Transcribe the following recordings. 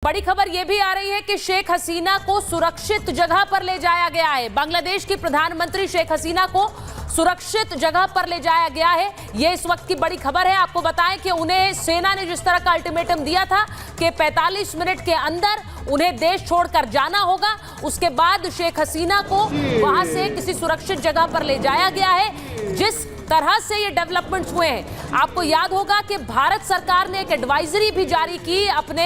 बड़ी खबर यह भी आ रही है कि शेख हसीना को सुरक्षित जगह पर ले जाया गया है। बांग्लादेश की प्रधानमंत्री शेख हसीना को सुरक्षित जगह पर ले जाया गया है। ये इस वक्त की बड़ी खबर है। आपको बताएं कि उन्हें सेना ने जिस तरह का अल्टीमेटम दिया था कि 45 मिनट के अंदर उन्हें देश छोड़कर जाना होगा, उसके बाद शेख हसीना को वहां से किसी सुरक्षित जगह पर ले जाया गया है। जिस तरह से ये डेवलपमेंट्स हुए हैं, आपको याद होगा कि भारत सरकार ने एक एडवाइजरी भी जारी की अपने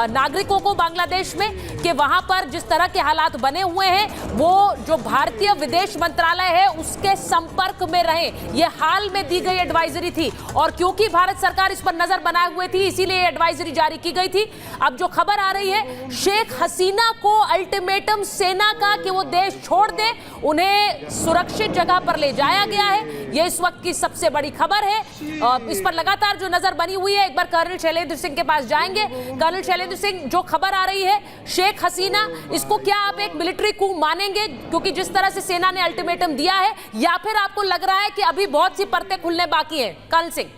नागरिकों को बांग्लादेश में कि वहां पर जिस तरह के हालात बने हुए हैं वो जो भारतीय विदेश मंत्रालय है उसके संपर्क में रहे। ये हाल में दी गई एडवाइजरी थी और क्योंकि भारत सरकार इस पर नजर बनाए हुए थी इसीलिए एडवाइजरी जारी की गई थी। अब जो खबर आ रही है, शेख हसीना को अल्टीमेटम सेना का कि वो देश छोड़ दे, उन्हें सुरक्षित जगह पर ले जाया गया है। ये इस वक्त की सबसे बड़ी खबर है। इस पर लगातार जो नजर बनी हुई है, एक बार कर्नल शैलेंद्र सिंह के पास जाएंगे। कर्नल शैलेंद्र सिंह, जो खबर आ रही है शेख हसीना, इसको क्या आप एक मिलिट्री कू मानेंगे क्योंकि जिस तरह से सेना ने अल्टीमेटम दिया है, या फिर आपको लग रहा है कि अभी बहुत सी परतें खुलने बाकी हैं? कर्नल सिंह।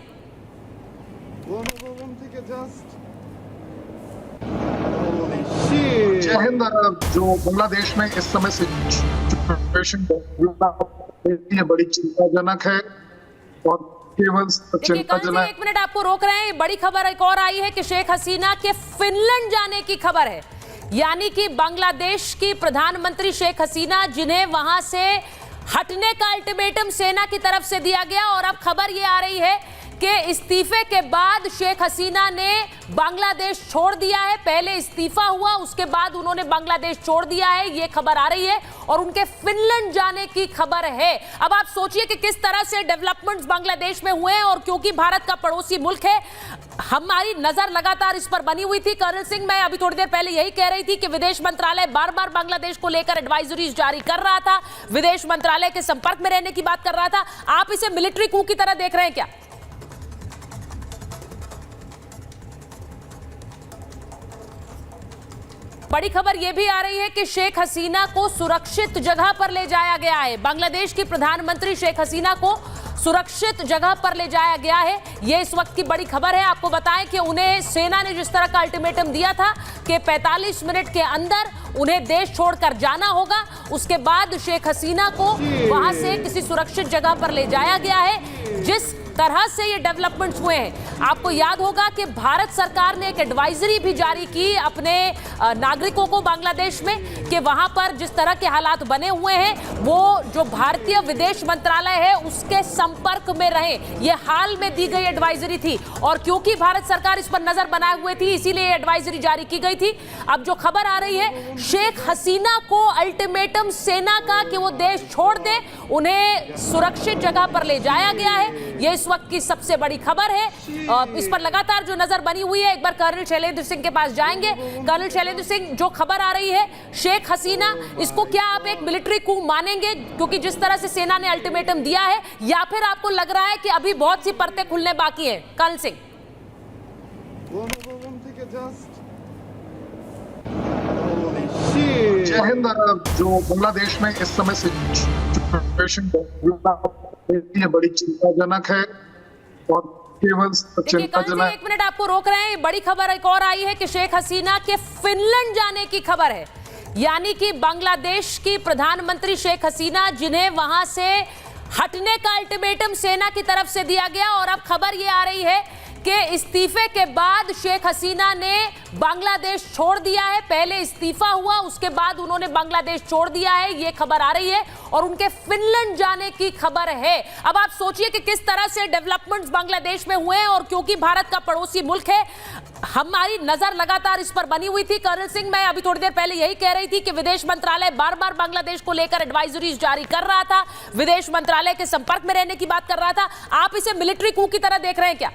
जय हिंद। जो बांग्लादेश में इस समय सिचुएशन बड़ी चिंताजनक है और केवल चिंताजनक। एक मिनट आपको रोक रहे हैं। बड़ी खबर एक और आई है कि शेख हसीना के फिनलैंड जाने की खबर है, यानी कि बांग्लादेश की प्रधानमंत्री शेख हसीना, जिन्हें वहां से हटने का अल्टीमेटम सेना की तरफ से दिया गया, और अब खबर यह आ रही है कि इस्तीफे के बाद शेख हसीना ने बांग्लादेश छोड़ दिया है। पहले इस्तीफा हुआ, उसके बाद उन्होंने बांग्लादेश छोड़ दिया है, ये खबर आ रही है, और उनके फिनलैंड जाने की खबर है। अब आप सोचिए कि किस तरह से डेवलपमेंट्स बांग्लादेश में हुए हैं, और क्योंकि भारत का पड़ोसी मुल्क है, हमारी नजर लगातार इस पर बनी हुई थी। कर्नल सिंह, मैं अभी थोड़ी देर पहले यही कह रही थी कि विदेश मंत्रालय बार बार बांग्लादेश को लेकर एडवाइजरीज जारी कर रहा था, विदेश मंत्रालय के संपर्क में रहने की बात कर रहा था। आप इसे मिलिट्री कू की तरह देख रहे हैं क्या? बड़ी खबर यह भी आ रही है कि शेख हसीना को सुरक्षित जगह पर ले जाया गया है। बांग्लादेश की प्रधानमंत्री शेख हसीना को सुरक्षित जगह पर ले जाया गया है। यह इस वक्त की बड़ी खबर है। आपको बताएं कि उन्हें सेना ने जिस तरह का अल्टीमेटम दिया था कि 45 मिनट के अंदर उन्हें देश छोड़कर जाना होगा, उसके बाद शेख हसीना को वहां से किसी सुरक्षित जगह पर ले जाया गया है। जिस तरह से ये डेवलपमेंट्स हुए हैं, आपको याद होगा कि भारत सरकार ने एक एडवाइजरी भी जारी की अपने नागरिकों को बांग्लादेश में कि वहां पर जिस तरह के हालात बने हुए हैं वो जो भारतीय विदेश मंत्रालय है उसके संपर्क में रहे। ये हाल में दी गई एडवाइजरी थी और क्योंकि भारत सरकार इस पर नजर बनाए हुए थी इसीलिए एडवाइजरी जारी की गई थी। अब जो खबर आ रही है, शेख हसीना को अल्टीमेटम सेना का कि वो देश छोड़ दे, उन्हें सुरक्षित जगह पर ले जाया गया है। ये इस वक्त की सबसे बड़ी खबर है। इस पर लगातार जो नजर बनी हुई है, एक बार कर्नल शैलेंद्र सिंह के पास जाएंगे। कर्नल शैलेंद्र सिंह, जो खबर आ रही है शेख हसीना, इसको क्या आप एक मिलिट्री कू मानेंगे क्योंकि जिस तरह से सेना ने अल्टीमेटम दिया है, या फिर आपको लग रहा है कि अभी बहुत सी परतें खुलने बाकी हैं? कर्नल सिंह। जय हिंद। जो बांग्लादेश में इस समय सिचुएशन बड़ी चिंताजनक है और केवल चिंताजनक। एक मिनट आपको रोक रहे हैं। बड़ी खबर एक और आई है कि शेख हसीना के फिनलैंड जाने की खबर है, यानी कि बांग्लादेश की प्रधानमंत्री शेख हसीना, जिन्हें वहां से हटने का अल्टीमेटम सेना की तरफ से दिया गया, और अब खबर यह आ रही है कि इस्तीफे के बाद शेख हसीना ने बांग्लादेश छोड़ दिया है। पहले इस्तीफा हुआ, उसके बाद उन्होंने बांग्लादेश छोड़ दिया है, ये खबर आ रही है, और उनके फिनलैंड जाने की खबर है। अब आप सोचिए कि किस तरह से डेवलपमेंट्स बांग्लादेश में हुए हैं, और क्योंकि भारत का पड़ोसी मुल्क है, हमारी नजर लगातार इस पर बनी हुई थी। कर्नल सिंह, मैं अभी थोड़ी देर पहले यही कह रही थी कि विदेश मंत्रालय बार बार बांग्लादेश को लेकर एडवाइजरीज जारी कर रहा था, विदेश मंत्रालय के संपर्क में रहने की बात कर रहा था। आप इसे मिलिट्री कू की तरह देख रहे हैं क्या?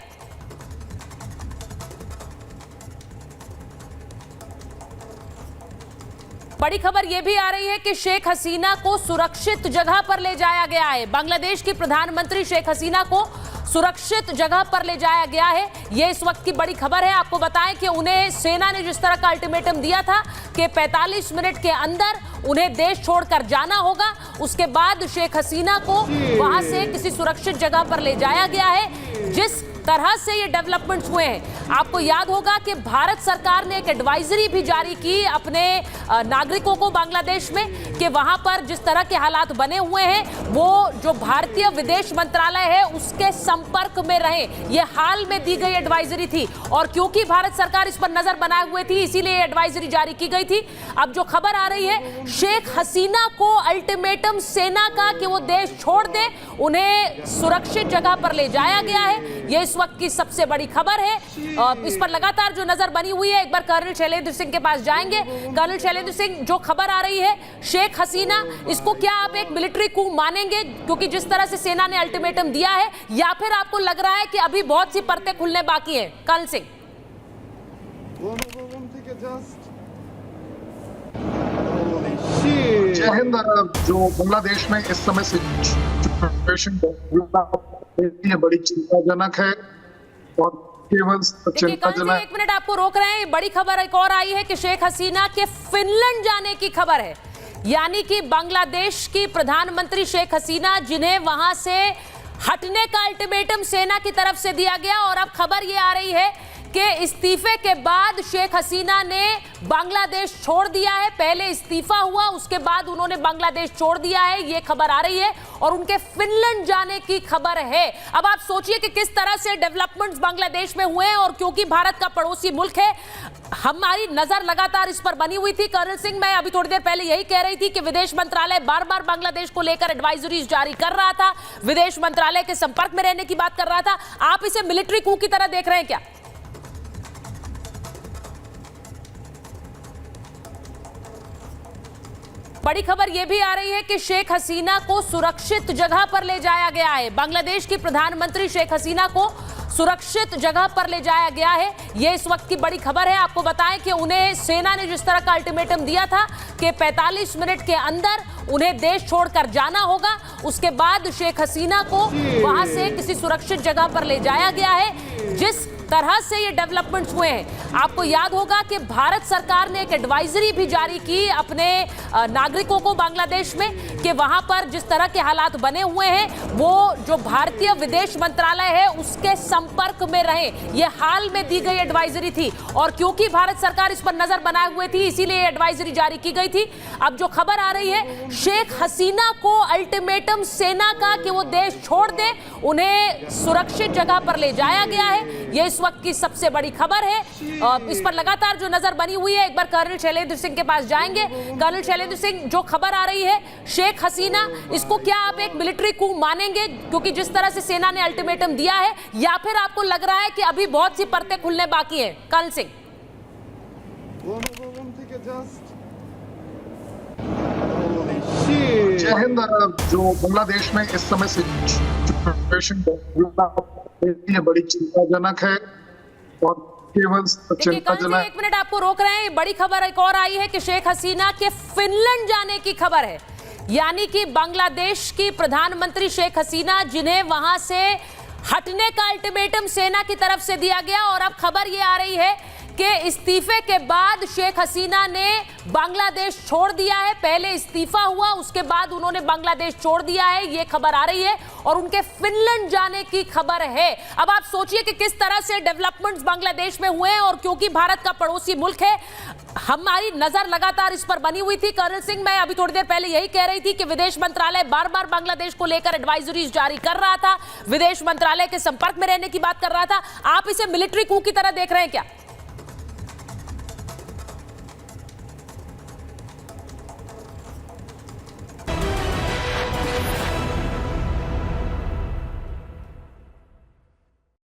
बड़ी खबर यह भी आ रही है कि शेख हसीना को सुरक्षित जगह पर ले जाया गया है। बांग्लादेश की प्रधानमंत्री शेख हसीना को सुरक्षित जगह पर ले जाया गया है। ये इस वक्त की बड़ी खबर है। आपको बताएं कि उन्हें सेना ने जिस तरह का अल्टीमेटम दिया था कि 45 मिनट के अंदर उन्हें देश छोड़कर जाना होगा, उसके बाद शेख हसीना को वहां से किसी सुरक्षित जगह पर ले जाया गया है। जिस तरह से ये डेवलपमेंट्स हुए हैं, आपको याद होगा कि भारत सरकार ने एक एडवाइजरी भी जारी की अपने नागरिकों को बांग्लादेश में कि वहां पर जिस तरह के हालात बने हुए हैं वो जो भारतीय विदेश मंत्रालय है उसके संपर्क में रहें। ये हाल में दी गई एडवाइजरी थी और क्योंकि भारत सरकार इस पर नजर बनाए हुए थी इसीलिए एडवाइजरी जारी की गई थी। अब जो खबर आ रही है शेख हसीना को अल्टीमेटम सेना का कि वो देश छोड़ दे, उन्हें सुरक्षित जगह पर ले जाया गया है। ये इस वक्त की सबसे बड़ी खबर है। इस पर लगातार जो नजर बनी हुई है, एक बार कर्नल शैलेंद्र सिंह के पास जाएंगे। कर्नल शैलेंद्र सिंह, जो खबर आ रही है शेख हसीना, इसको क्या आप एक मिलिट्री कू मानेंगे क्योंकि जिस तरह से सेना ने अल्टीमेटम दिया है, या फिर आपको लग रहा है कि अभी बहुत सी परतें खुलने बाकी हैं? कर्नल सिंह। जय हिंद। जो बांग्लादेश में इस समय सिचुएशन बड़ी चिंताजनक है और केवल चिंताजनक। एक मिनट आपको रोक रहे हैं। बड़ी खबर एक और आई है कि शेख हसीना के फिनलैंड जाने की खबर है, यानी कि बांग्लादेश की प्रधानमंत्री शेख हसीना, जिन्हें वहां से हटने का अल्टीमेटम सेना की तरफ से दिया गया, और अब खबर यह आ रही है कि इस्तीफे के बाद शेख हसीना ने बांग्लादेश छोड़ दिया है। पहले इस्तीफा हुआ, उसके बाद उन्होंने बांग्लादेश छोड़ दिया है, ये खबर आ रही है, और उनके फिनलैंड जाने की खबर है। अब आप सोचिए कि किस तरह से डेवलपमेंट्स बांग्लादेश में हुए हैं, और क्योंकि भारत का पड़ोसी मुल्क है, हमारी नजर लगातार इस पर बनी हुई थी। कर्नल सिंह, मैं अभी थोड़ी देर पहले यही कह रही थी कि विदेश मंत्रालय बार बार बांग्लादेश को लेकर एडवाइजरीज जारी कर रहा था, विदेश मंत्रालय के संपर्क में रहने की बात कर रहा था। आप इसे मिलिट्री कू की तरह देख रहे हैं क्या? बड़ी खबर यह भी आ रही है कि शेख हसीना को सुरक्षित जगह पर ले जाया गया है। बांग्लादेश की प्रधानमंत्री शेख हसीना को सुरक्षित जगह पर ले जाया गया है। यह इस वक्त की बड़ी खबर है। आपको बताएं कि उन्हें सेना ने जिस तरह का अल्टीमेटम दिया था कि 45 मिनट के अंदर उन्हें देश छोड़कर जाना होगा, उसके बाद शेख हसीना को वहां से किसी सुरक्षित जगह पर ले जाया गया है। जिस तरह से ये डेवलपमेंट्स हुए हैं, आपको याद होगा कि भारत सरकार ने एक एडवाइजरी भी जारी की अपने नागरिकों को बांग्लादेश में कि वहां पर जिस तरह के हालात बने हुए हैं वो जो भारतीय विदेश मंत्रालय है उसके संपर्क में रहें। ये हाल में दी गई एडवाइजरी थी और क्योंकि भारत सरकार इस पर नजर बनाए हुए थी इसीलिए एडवाइजरी जारी की गई थी। अब जो खबर आ रही है शेख हसीना को अल्टीमेटम सेना का कि वो देश छोड़ दे, उन्हें सुरक्षित जगह पर ले जाया गया है। ये इस वक्त की सबसे बड़ी खबर है। इस पर लगातार जो नजर बनी हुई है, एक बार कर्नल शैलेंद्र सिंह के पास जाएंगे। कर्नल शैलेंद्र सिंह, जो खबर आ रही है शेख हसीना, इसको क्या आप एक मिलिट्री कू मानेंगे क्योंकि जिस तरह से सेना ने अल्टीमेटम दिया है, या फिर आपको लग रहा है कि अभी बहुत सी परतें खुलने बाकी हैं? कर्नल सिंह। जय हिंद। जो बांग्लादेश में इस समय सिचुएशन बड़ी चिंताजनक है और केवल चिंताजनक। एक मिनट आपको रोक रहे हैं। बड़ी खबर एक और आई है कि शेख हसीना के फिनलैंड जाने की खबर है, यानी कि बांग्लादेश की प्रधानमंत्री शेख हसीना, जिन्हें वहां से हटने का अल्टीमेटम सेना की तरफ से दिया गया, और अब खबर यह आ रही है कि इस्तीफे के बाद शेख हसीना ने बांग्लादेश छोड़ दिया है। पहले इस्तीफा हुआ, उसके बाद उन्होंने बांग्लादेश छोड़ दिया है, ये खबर आ रही है, और उनके फिनलैंड जाने की खबर है। अब आप सोचिए कि किस तरह से डेवलपमेंट्स बांग्लादेश में हुए हैं, और क्योंकि भारत का पड़ोसी मुल्क है, हमारी नजर लगातार इस पर बनी हुई थी। कर्नल सिंह, मैं अभी थोड़ी देर पहले यही कह रही थी कि विदेश मंत्रालय बार बार बांग्लादेश को लेकर एडवाइजरीज जारी कर रहा था, विदेश मंत्रालय के संपर्क में रहने की बात कर रहा था। आप इसे मिलिट्री कू की तरह देख रहे हैं क्या?